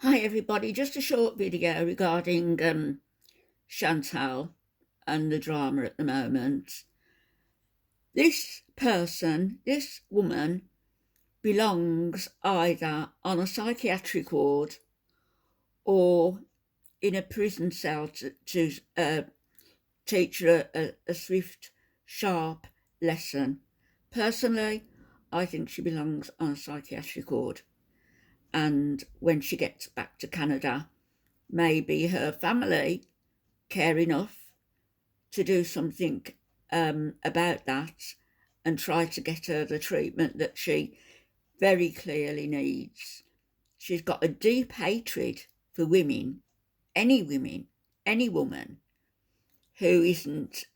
Hi everybody, just a short video regarding Chantal and the drama at the moment. This person, this woman, belongs either on a psychiatric ward or in a prison cell to teach her a swift, sharp lesson. Personally, I think she belongs on a psychiatric ward. And when she gets back to Canada, maybe her family care enough to do something about that and try to get her the treatment that she very clearly needs. She's got a deep hatred for women, any woman who isn't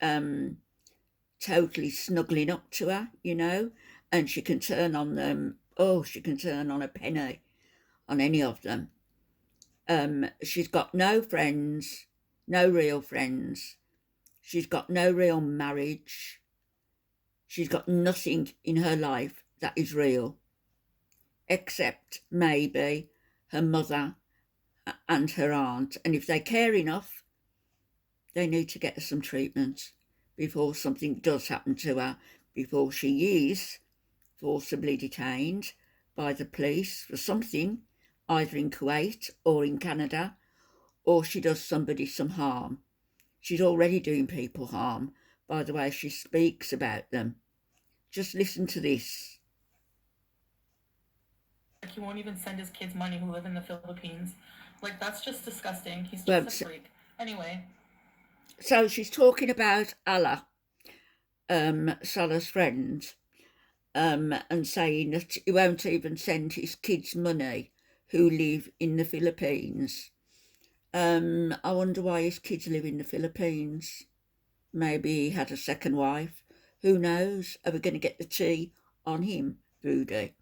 totally snuggling up to her, and she can turn on them. Oh, she can turn on a penny on any of them. She's got no friends, no real friends. She's got no real marriage. She's got nothing in her life that is real, except maybe her mother and her aunt. And if they care enough, they need to get her some treatment before something does happen to her, before she is forcibly detained by the police for something, either in Kuwait or in Canada, or she does somebody some harm. She's already doing people harm by the way she speaks about them. Just listen to this. Like, he won't even send his kids money who live in the Philippines. Like, that's just disgusting. He's just a freak. Anyway. So she's talking about Allah, Salah's friend, and saying that he won't even send his kids money who live in the Philippines. I wonder why his kids live in the Philippines. Maybe he had a second wife. Who knows? Are we going to get the tea on him, Rudy?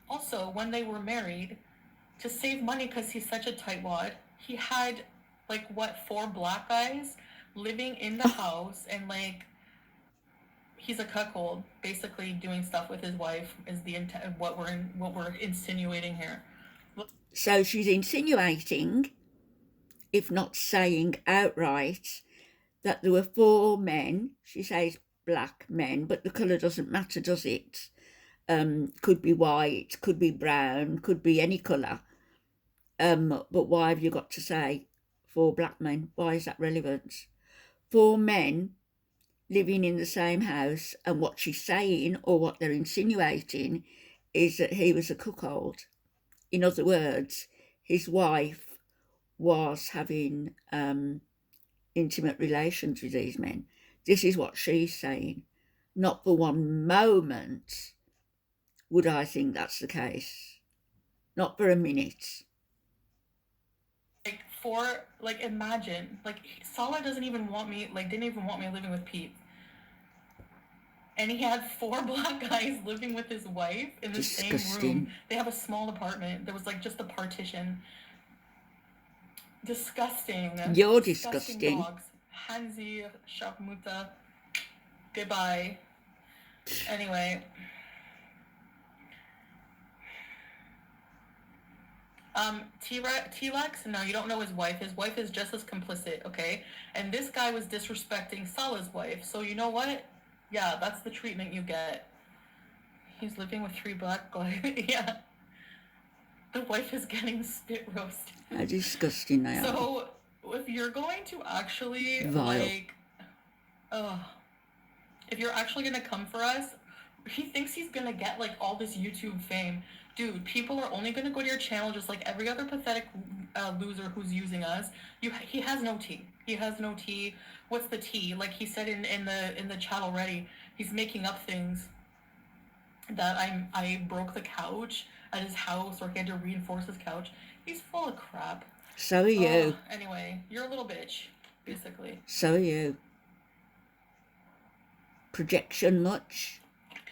Also, when they were married, to save money because he's such a tightwad, he had, like, what, 4 black guys living in the house, and, like, he's a cuckold, basically doing stuff with his wife is the what we're insinuating here. So she's insinuating, if not saying outright, that there were 4 men. She says black men, but the colour doesn't matter, does it? Could be white, could be brown, could be any colour. But why have you got to say 4 black men? Why is that relevant? 4 men living in the same house, and what she's saying, or what they're insinuating, is that he was a cuckold. In other words, his wife was having intimate relations with these men. This is what she's saying. Not for one moment would I think that's the case. Not for a minute. Like, imagine, like, Salah doesn't even want me, like, didn't even want me living with Pete. And he had 4 black guys living with his wife in the same room. They have a small apartment. There was, like, just a partition. Disgusting. You're disgusting. Dogs. Hansi, Shapmuta. Goodbye. Anyway. T-Lex, no, you don't know his wife. His wife is just as complicit, okay? And this guy was disrespecting Salah's wife. So you know what? Yeah, that's the treatment you get. He's living with 3 black guys. Yeah. The wife is getting spit roasted. How disgusting they are. So, if you're going to actually, like, if you're actually going to come for us, he thinks he's going to get, like, all this YouTube fame. Dude, people are only going to go to your channel just like every other pathetic loser who's using us. He has no tea. He has no tea. What's the tea? Like he said in the chat already, he's making up things that I broke the couch at his house, or he had to reinforce his couch. He's full of crap. So are you. Anyway, you're a little bitch, basically. So are you. Projection much?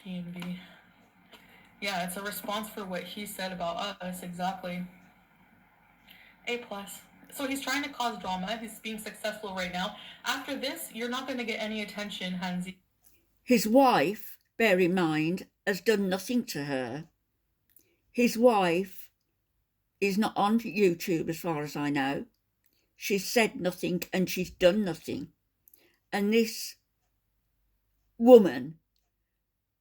PNB. Yeah, it's a response for what he said about us, exactly. A+. So he's trying to cause drama. He's being successful right now. After this, you're not going to get any attention, Hansi. His wife, bear in mind, has done nothing to her. His wife is not on YouTube as far as I know. She's said nothing and she's done nothing. And this woman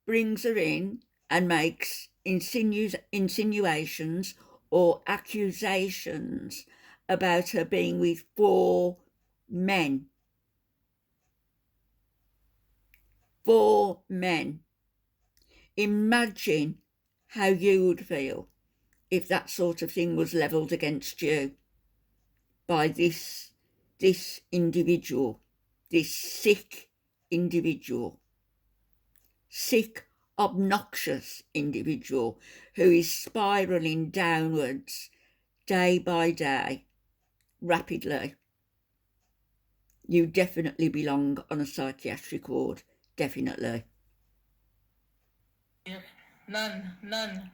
brings her in and makes insinuations or accusations about her being with 4 men. 4 men. Imagine how you would feel if that sort of thing was levelled against you by this individual, this sick individual, sick, obnoxious individual who is spiralling downwards day by day, rapidly. You definitely belong on a psychiatric ward, definitely. None.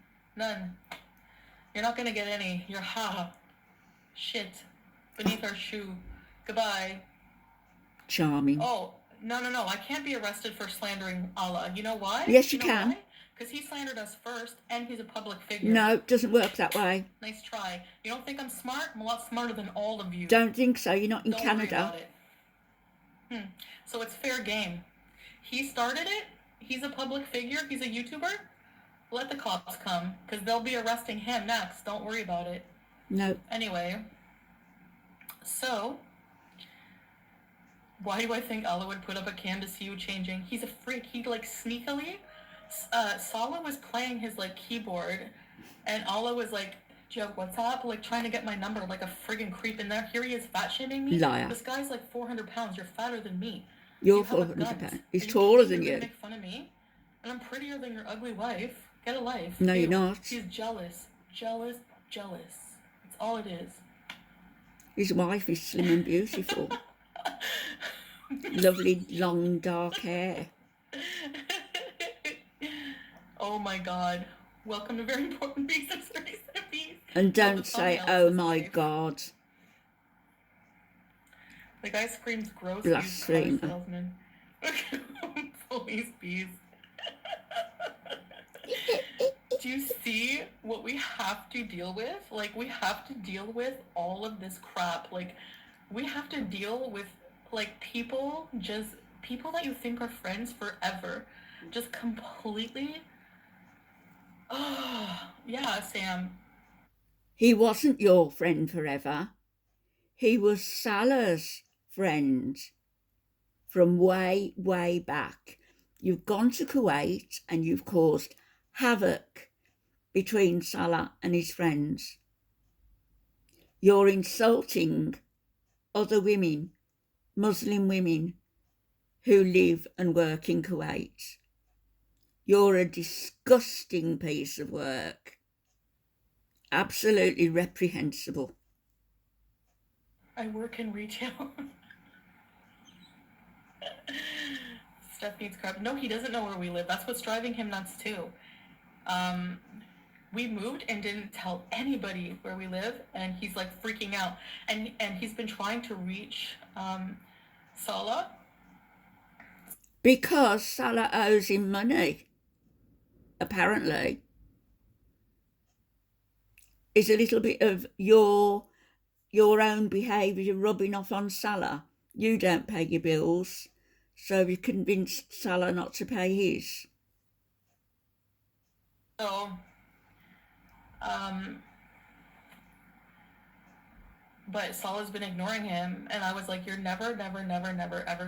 You're not gonna get any. You're shit beneath our shoe. Goodbye. Charming. Oh, no. I can't be arrested for slandering Allah. You know why? Yes, you can. Because he slandered us first, and he's a public figure. No, it doesn't work that way. Nice try. You don't think I'm smart? I'm a lot smarter than all of you. Don't think so. You're not in Canada. Worry about it. So it's fair game. He started it. He's a public figure. He's a YouTuber. Let the cops come, because they'll be arresting him next. Don't worry about it. No. Anyway, so why do I think Allah would put up a cam to see you changing? He's a freak. He like sneakily. Salah was playing his like keyboard, and Allah was like, "Do you have WhatsApp?" Like trying to get my number, like a friggin' creep in there. Here he is, fat shaming me. Liar. This guy's like 400 pounds. You're fatter than me. You're 400 pounds. He's taller than you. Make fun of me, and I'm prettier than your ugly wife. Get a life. No, you're not. He's jealous. That's all it is. His wife is slim and beautiful. Lovely, long, dark hair. Oh my God. Welcome to Very Important Reasons for Recipes. And don't say, oh my God. The guy screams gross. Blasphemer. Police bees. Do you see what we have to deal with? Like, we have to deal with all of this crap. Like, we have to deal with, like, people that you think are friends forever. Just completely... Oh, yeah, Sam. He wasn't your friend forever. He was Salah's friend from way, way back. You've gone to Kuwait and you've caused havoc between Salah and his friends. You're insulting other women, Muslim women, who live and work in Kuwait. You're a disgusting piece of work. Absolutely reprehensible. I work in retail. Steph needs crap. No, he doesn't know where we live. That's what's driving him nuts too. We moved and didn't tell anybody where we live, and he's like freaking out. And he's been trying to reach Salah. Because Salah owes him money, apparently. Is a little bit of your own behaviour rubbing off on Salah. You don't pay your bills, so you convinced Salah not to pay his. So, but Salah's been ignoring him, and I was like, you're never ever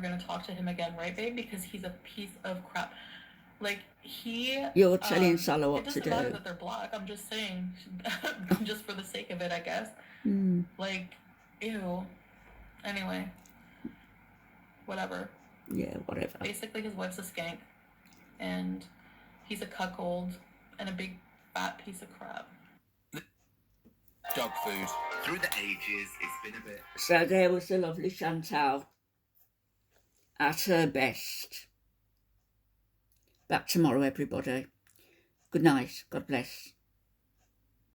going to talk to him again, right, babe? Because he's a piece of crap. Like, You're telling Salah what to do. It doesn't matter that they're black. I'm just saying, just for the sake of it, I guess. Like, ew. Anyway. Whatever. Yeah, whatever. Basically, his wife's a skank. And he's a cuckold. And a big, fat piece of crap. Dog food. Through the ages, it's been a bit... So there was the lovely Chantal. At her best. Back tomorrow, everybody. Good night. God bless.